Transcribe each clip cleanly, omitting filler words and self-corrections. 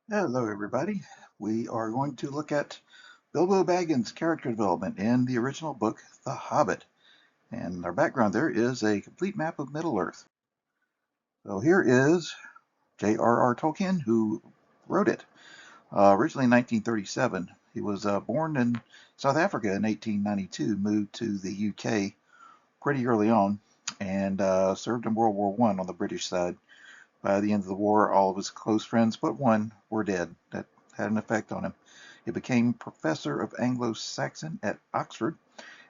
Hello, everybody. We are going to look at Bilbo Baggins' character development in the original book, The Hobbit. And our background there is a complete map of Middle-earth. So here is J.R.R. Tolkien, who wrote it. Originally in 1937. He was born in South Africa in 1892, moved to the UK pretty early on, and served in World War I on the British side. By the end of the war, all of his close friends but one were dead. That had an effect on him. He became professor of Anglo-Saxon at Oxford,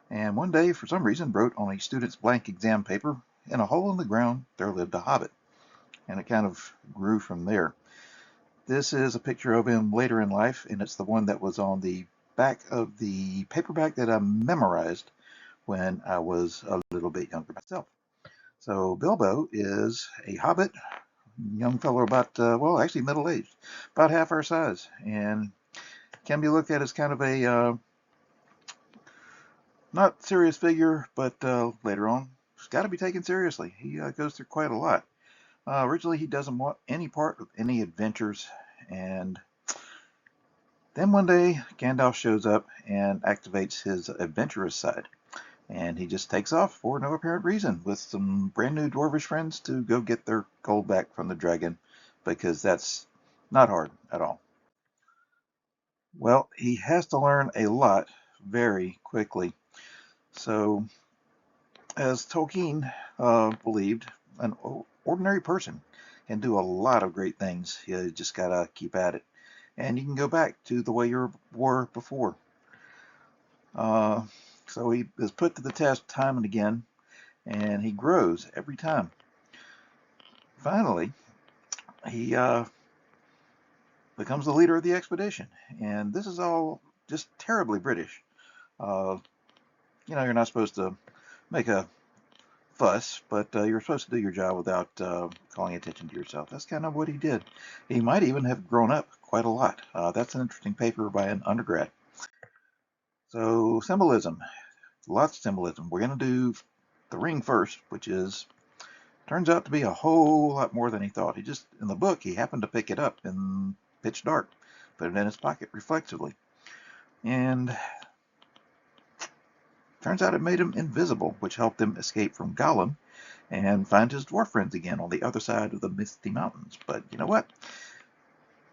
and one day, for some reason, wrote on a student's blank exam paper, "In a hole in the ground there lived a hobbit." And it kind of grew from there. This is a picture of him later in life, and it's the one that was on the back of the paperback that I memorized when I was a little bit younger myself. So Bilbo is a hobbit, young fellow about, well, actually middle-aged, about half our size, and can be looked at as kind of a not serious figure, but later on, it's got to be taken seriously. He goes through quite a lot. Originally, he doesn't want any part of any adventures, and then one day, Gandalf shows up and activates his adventurous side, and he just takes off for no apparent reason with some brand new dwarvish friends to go get their gold back from the dragon, because that's not hard at all. Well, he has to learn a lot very quickly. So, as Tolkien believed, an ordinary person can do a lot of great things. You just gotta keep at it. And you can go back to the way you were before. Uh, so he is put to the test time and again, and he grows every time. Finally, he becomes the leader of the expedition. And this is all just terribly British. Uh, you're not supposed to make a fuss, but you're supposed to do your job without calling attention to yourself. That's kind of what he did. He might even have grown up quite a lot. That's an interesting paper by an undergrad. So symbolism, lots of symbolism. We're going to do the ring first, which is turns out to be a whole lot more than he thought. He just, in the book, he happened to pick it up in pitch dark, put it in his pocket reflexively, and turns out it made him invisible, which helped him escape from Gollum and find his dwarf friends again on the other side of the Misty Mountains. But you know what?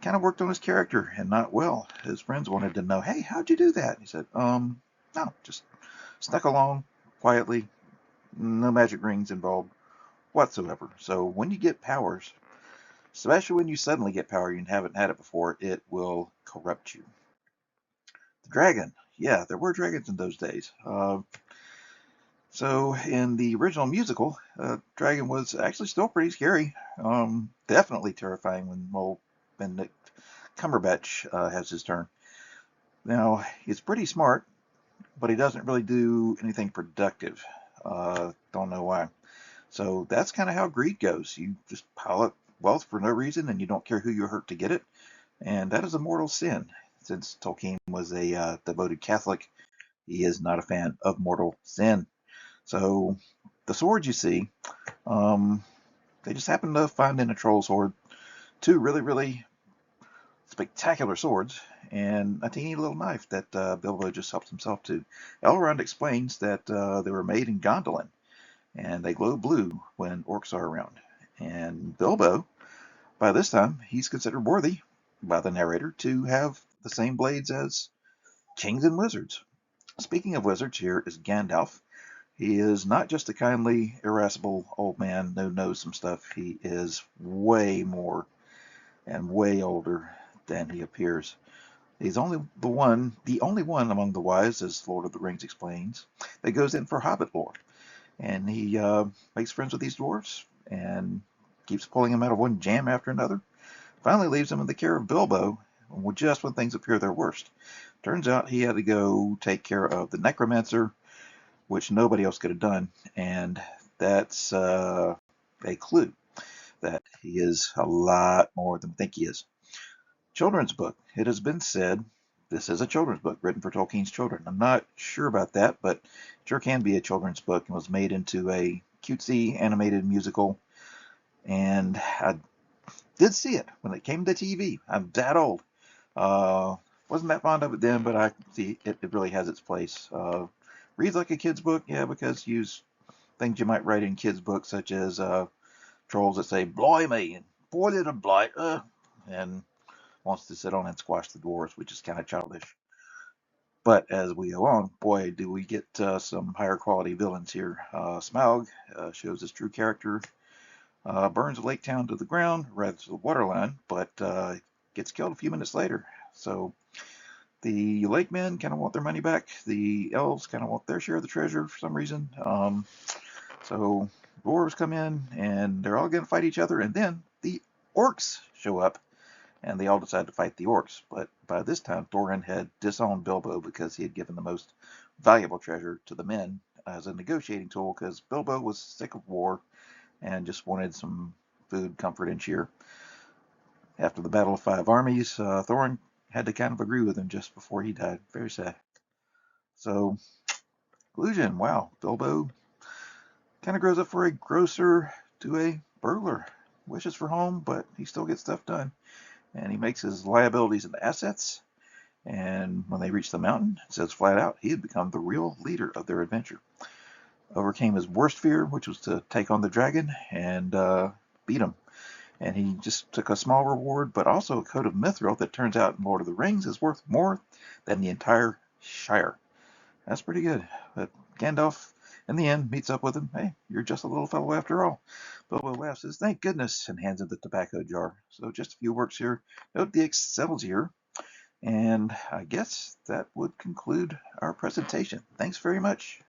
Kind of worked on his character and not well. His friends wanted to know, hey, how'd you do that? He said, no, just snuck along quietly, no magic rings involved whatsoever. So when you get powers, especially when you suddenly get power and you haven't had it before, it will corrupt you. The dragon. Yeah, there were dragons in those days. So in the original musical, dragon was actually still pretty scary. Definitely terrifying when Benedict Cumberbatch has his turn. Now he's pretty smart, but he doesn't really do anything productive. Don't know why. So that's kind of how greed goes. You just pile up wealth for no reason, and you don't care who you hurt to get it. And that is a mortal sin. Since Tolkien was a devoted Catholic, he is not a fan of mortal sin. So the swords you see, um, they just happen to find in a troll's hoard two really, really spectacular swords and a teeny little knife that Bilbo just helps himself to. Elrond explains that they were made in Gondolin, and they glow blue when orcs are around. And Bilbo, by this time, he's considered worthy by the narrator to have the same blades as kings and wizards. Speaking of wizards, here is Gandalf. He is not just a kindly, irascible old man who knows some stuff. He is way more and way older than he appears. He's the only one among the wise, as Lord of the Rings explains, that goes in for Hobbit lore. And he makes friends with these dwarves and keeps pulling them out of one jam after another. Finally leaves them in the care of Bilbo just when things appear their worst. Turns out he had to go take care of the necromancer, which nobody else could have done, and that's a clue that he is a lot more than we think he is. Children's book. It has been said this is a children's book written for Tolkien's children. I'm not sure about that, but it sure can be a children's book and was made into a cutesy animated musical. And Did see it when it came to TV. I'm that old. Uh, wasn't that fond of it then, but I see it really has its place. Reads like a kid's book, yeah, because use things you might write in kids' books, such as trolls that say "Blimey" and "Boy did a blight," and wants to sit on and squash the dwarves, which is kind of childish. But as we go on, boy, do we get some higher quality villains here. Smaug shows his true character, burns a lake town to the ground, rather to the waterline, but gets killed a few minutes later. So the lake men kind of want their money back. The elves kind of want their share of the treasure for some reason. So dwarves come in and they're all going to fight each other, and then the orcs show up and they all decide to fight the orcs. But by this time, Thorin had disowned Bilbo because he had given the most valuable treasure to the men as a negotiating tool because Bilbo was sick of war and just wanted some food, comfort, and cheer. After the Battle of Five Armies, Thorin had to kind of agree with him just before he died. Very sad. So, conclusion, wow, Bilbo kind of grows up for a grocer to a burglar. Wishes for home, but he still gets stuff done. And he makes his liabilities into assets. And when they reach the mountain, it says flat out, he had become the real leader of their adventure. Overcame his worst fear, which was to take on the dragon and beat him. And he just took a small reward, but also a coat of mithril that turns out in Lord of the Rings is worth more than the entire Shire. That's pretty good. But Gandalf, in the end, meets up with him. Hey, you're just a little fellow after all. Bilbo laughs, says, thank goodness, and hands him the tobacco jar. So just a few works here. Note the excels here. And I guess that would conclude our presentation. Thanks very much.